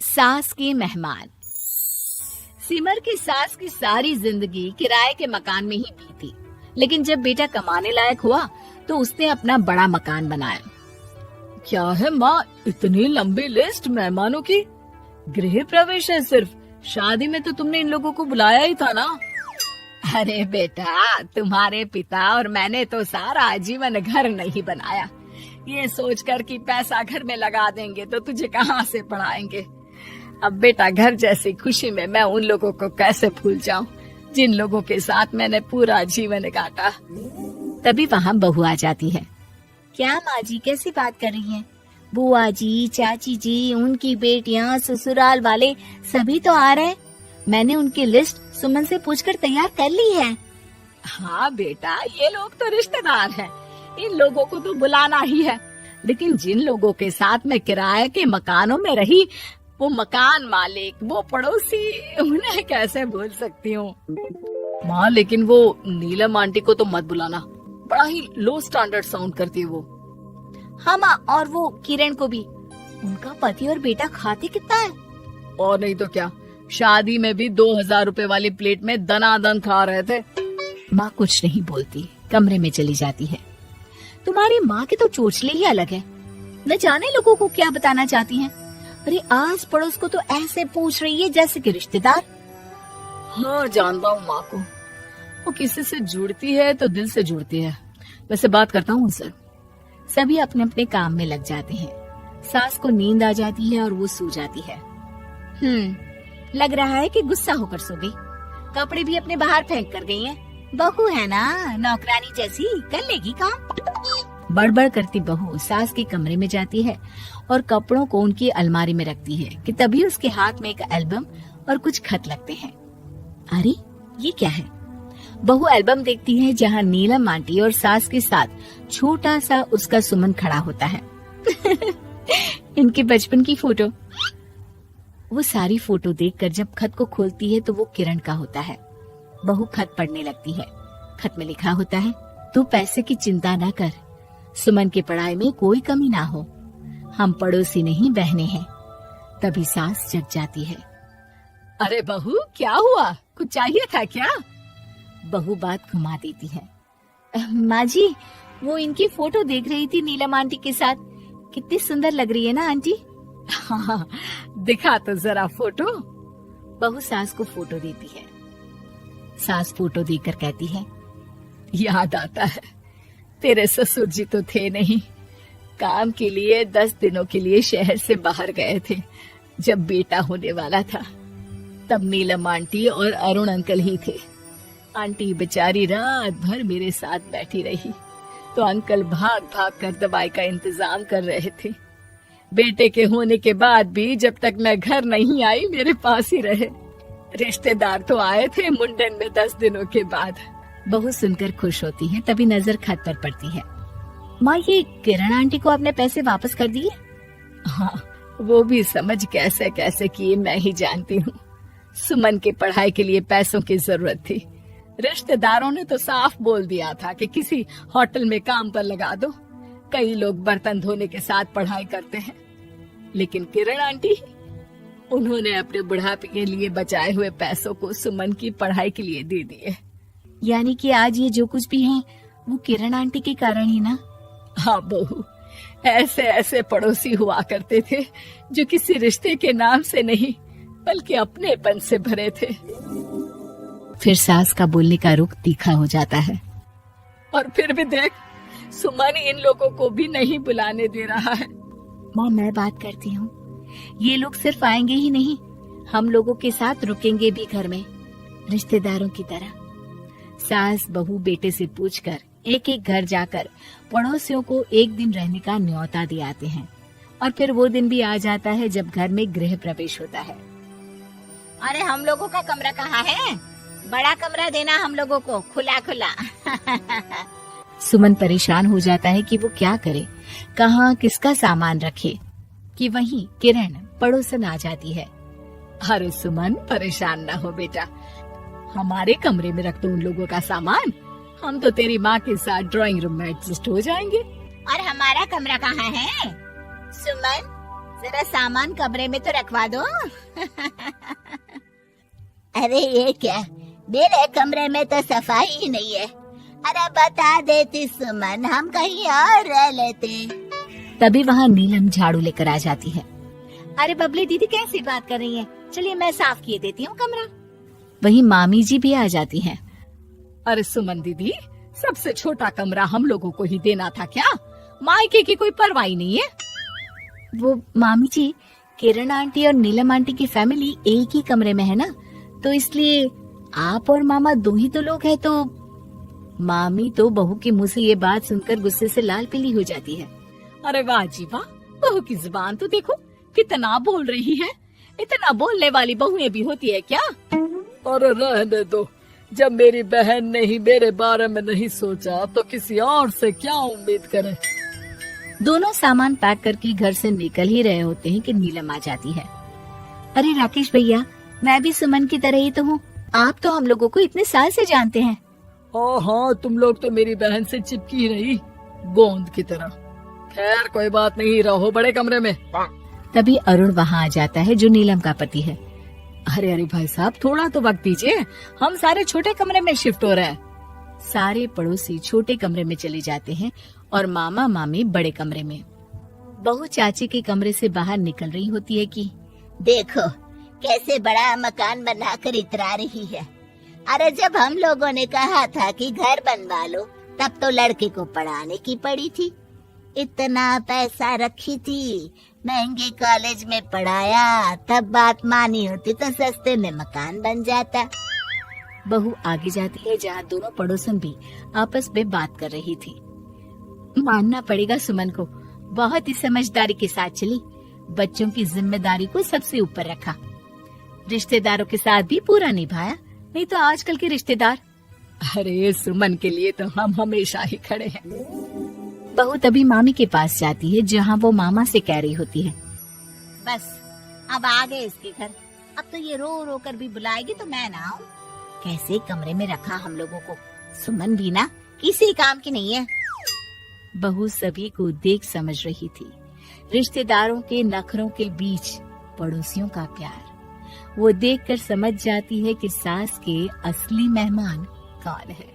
सास के मेहमान। सिमर की सास की सारी जिंदगी किराए के मकान में ही बीती, लेकिन जब बेटा कमाने लायक हुआ तो उसने अपना बड़ा मकान बनाया। क्या है माँ, इतनी लंबी लिस्ट मेहमानों की? गृह प्रवेश है सिर्फ, शादी में तो तुमने इन लोगों को बुलाया ही था ना। अरे बेटा, तुम्हारे पिता और मैंने तो सारा आजीवन घर नहीं बनाया, ये सोचकर कि पैसा घर में लगा देंगे तो तुझे कहाँ से पढ़ाएंगे। अब बेटा, घर जैसी खुशी में मैं उन लोगों को कैसे भूल जाऊं जिन लोगों के साथ मैंने पूरा जीवन काटा। तभी वहाँ बहू आ जाती है। क्या माँ जी, कैसी बात कर रही हैं? बुआ जी, चाची जी, उनकी बेटियाँ, ससुराल वाले सभी तो आ रहे हैं। मैंने उनकी लिस्ट सुमन से पूछकर तैयार कर ली है। हाँ बेटा, ये लोग तो रिश्तेदार हैं, इन लोगों को तो बुलाना ही है, लेकिन जिन लोगों के साथ मैं किराए के मकानों में रही, वो मकान मालिक, वो पड़ोसी, उन्हें कैसे भूल सकती हूँ। माँ, लेकिन वो नीलम आंटी को तो मत बुलाना, बड़ा ही लो स्टैंडर्ड साउंड करती है वो। हाँ माँ, और वो किरण को भी। उनका पति और बेटा खाते कितना है। और नहीं तो क्या, शादी में भी 2000 रुपए वाली प्लेट में दनादन खा रहे थे। माँ कुछ नहीं बोलती, कमरे में चली जाती है। तुम्हारी माँ के तो चोचले ही अलग है, न जाने लोगों को क्या बताना चाहती हैं। अरे आस पड़ोस को तो ऐसे पूछ रही है जैसे कि रिश्तेदार। हाँ, जानता हूँ माँ को, वो किसी से जुड़ती है तो दिल से जुड़ती है। वैसे बात करता हूँ उनसे। सभी अपने अपने काम में लग जाते हैं। सास को नींद आ जाती है और वो सो जाती है। लग रहा है कि गुस्सा होकर सो गई। कपड़े भी अपने बाहर फेंक कर गई हैं। बहू है ना, नौकरानी जैसी, कर लेगी काम। बड़बड़ करती बहू सास के कमरे में जाती है और कपड़ों को उनकी अलमारी में रखती है कि तभी उसके हाथ में एक एल्बम और कुछ खत लगते हैं। अरे ये क्या है? बहू एल्बम देखती है जहाँ नीलम आंटी और सास के साथ छोटा सा उसका सुमन खड़ा होता है। इनके बचपन की फोटो। वो सारी फोटो देखकर जब खत को खोलती है तो वो किरण का होता है। बहू खत पढ़ने लगती है। खत में लिखा होता है, तू पैसे की चिंता न कर, सुमन की पढ़ाई में कोई कमी ना हो, हम पड़ोसी नहीं बहने हैं। तभी सास जग जाती है। अरे बहू, क्या हुआ? कुछ चाहिए था क्या? बहू बात घुमा देती है। माँ जी, वो इनकी फोटो देख रही थी नीलम आंटी के साथ। कितनी सुंदर लग रही है ना आंटी? हाँ, दिखा तो जरा फोटो। बहू सास को फोटो देती है। सास फोटो देखकर कहती है, याद आता है, तेरे ससुर जी तो थे नहीं, काम के लिए 10 दिनों के लिए शहर से बाहर गए थे। जब बेटा होने वाला था तब नीलम आंटी और अरुण अंकल ही थे। आंटी बेचारी रात भर मेरे साथ बैठी रही तो अंकल भाग भाग कर दवाई का इंतजाम कर रहे थे। बेटे के होने के बाद भी जब तक मैं घर नहीं आई मेरे पास ही रहे। रिश्तेदार तो आए थे मुंडन में 10 दिनों के बाद। बहू सुनकर खुश होती है। तभी नजर खत पर पड़ती है। माँ, ये किरण आंटी को आपने पैसे वापस कर दिए? हाँ, वो भी समझ कैसे कैसे किए मैं ही जानती हूँ। सुमन की पढ़ाई के लिए पैसों की जरूरत थी। रिश्तेदारों ने तो साफ बोल दिया था कि किसी होटल में काम पर लगा दो। कई लोग बर्तन धोने के साथ पढ़ाई करते हैं, लेकिन किरण आंटी, उन्होंने अपने बुढ़ापे के लिए बचाए हुए पैसों को सुमन की पढ़ाई के लिए दे दिए। यानी कि आज ये जो कुछ भी है वो किरण आंटी के कारण ही ना? हाँ बहू, ऐसे ऐसे पड़ोसी हुआ करते थे जो किसी रिश्ते के नाम से नहीं बल्कि अपनेपन से भरे थे। फिर सास का बोलने का रुख तीखा हो जाता है। और फिर भी देख, सुमन इन लोगों को भी नहीं बुलाने दे रहा है। माँ, मैं बात करती हूँ, ये लोग सिर्फ आएंगे ही नहीं, हम लोगों के साथ रुकेंगे भी घर में, रिश्तेदारों की तरह। सास बहू बेटे से पूछकर एक एक घर जाकर पड़ोसियों को एक दिन रहने का न्योता दिलाते हैं। और फिर वो दिन भी आ जाता है जब घर में गृह प्रवेश होता है। अरे हम लोगों का कमरा कहाँ है? बड़ा कमरा देना हम लोगों को, खुला खुला। सुमन परेशान हो जाता है कि वो क्या करे, कहाँ किसका सामान रखे, कि वहीं किरण पड़ोसन आ जाती है। अरे सुमन, परेशान ना हो बेटा, हमारे कमरे में रख दो उन लोगों का सामान, हम तो तेरी माँ के साथ ड्राइंग रूम में एडजस्ट हो जाएंगे। और हमारा कमरा कहाँ है? सुमन, जरा सामान कमरे में तो रखवा दो। अरे ये क्या, मेरे कमरे में तो सफाई ही नहीं है। अरे बता देती सुमन, हम कहीं और रह लेते। तभी वहाँ नीलम झाड़ू लेकर आ जाती है। अरे बबली दीदी कैसी बात कर रही है, चलिए मैं साफ किए देती हूँ कमरा। वहीं मामी जी भी आ जाती हैं। अरे सुमन दीदी, सबसे छोटा कमरा हम लोगों को ही देना था क्या? मायके की कोई परवाह नहीं है। वो मामी जी, किरण आंटी और नीलम आंटी की फैमिली एक ही कमरे में है ना, तो इसलिए आप और मामा दो ही तो लोग हैं। तो मामी तो बहू के मुंह से ये बात सुनकर गुस्से से लाल पीली हो जाती है। अरे वाह जी वाह, बहू की जुबान तो देखो कितना बोल रही है। इतना बोलने वाली बहुएं भी होती है क्या? अरे रहने दो, जब मेरी बहन ने ही मेरे बारे में नहीं सोचा तो किसी और से क्या उम्मीद करे। दोनों सामान पैक करके घर से निकल ही रहे होते हैं कि नीलम आ जाती है। अरे राकेश भैया, मैं भी सुमन की तरह ही तो हूँ। आप तो हम लोगों को इतने साल से जानते हैं। हाँ, तुम लोग तो मेरी बहन से चिपकी रही गोंद की तरह। खैर कोई बात नहीं, रहो बड़े कमरे में। तभी अरुण वहाँ आ जाता है, जो नीलम का पति है। अरे अरे भाई साहब, थोड़ा तो वक्त दीजिए, हम सारे छोटे कमरे में शिफ्ट हो रहे हैं। सारे पड़ोसी छोटे कमरे में चले जाते हैं और मामा मामी बड़े कमरे में। बहू चाची के कमरे से बाहर निकल रही होती है कि देखो कैसे बड़ा मकान बनाकर इतरा रही है। अरे जब हम लोगों ने कहा था कि घर बनवा लो, तब तो लड़के को पढ़ाने की पड़ी थी। इतना पैसा रखी थी, महंगे कॉलेज में पढ़ाया, तब बात मानी होती तो सस्ते में मकान बन जाता। बहू आगे जाती है जहाँ दोनों पड़ोसन भी आपस में बात कर रही थी। मानना पड़ेगा सुमन को, बहुत ही समझदारी के साथ चली। बच्चों की जिम्मेदारी को सबसे ऊपर रखा, रिश्तेदारों के साथ भी पूरा निभाया। नहीं तो आजकल के रिश्तेदार। अरे सुमन के लिए तो हम हमेशा ही खड़े हैं। बहू तभी मामी के पास जाती है, जहाँ वो मामा से कह रही होती है, बस अब आ गए इसके घर। अब तो ये रो रो कर भी बुलाएगी तो मैं ना आऊं। कैसे कमरे में रखा हम लोगों को। सुमन भी ना किसी काम की नहीं है। बहू सभी को देख समझ रही थी। रिश्तेदारों के नखरों के बीच पड़ोसियों का प्यार। वो देखकर समझ जाती है कि सास के असली मेहमान कौन है।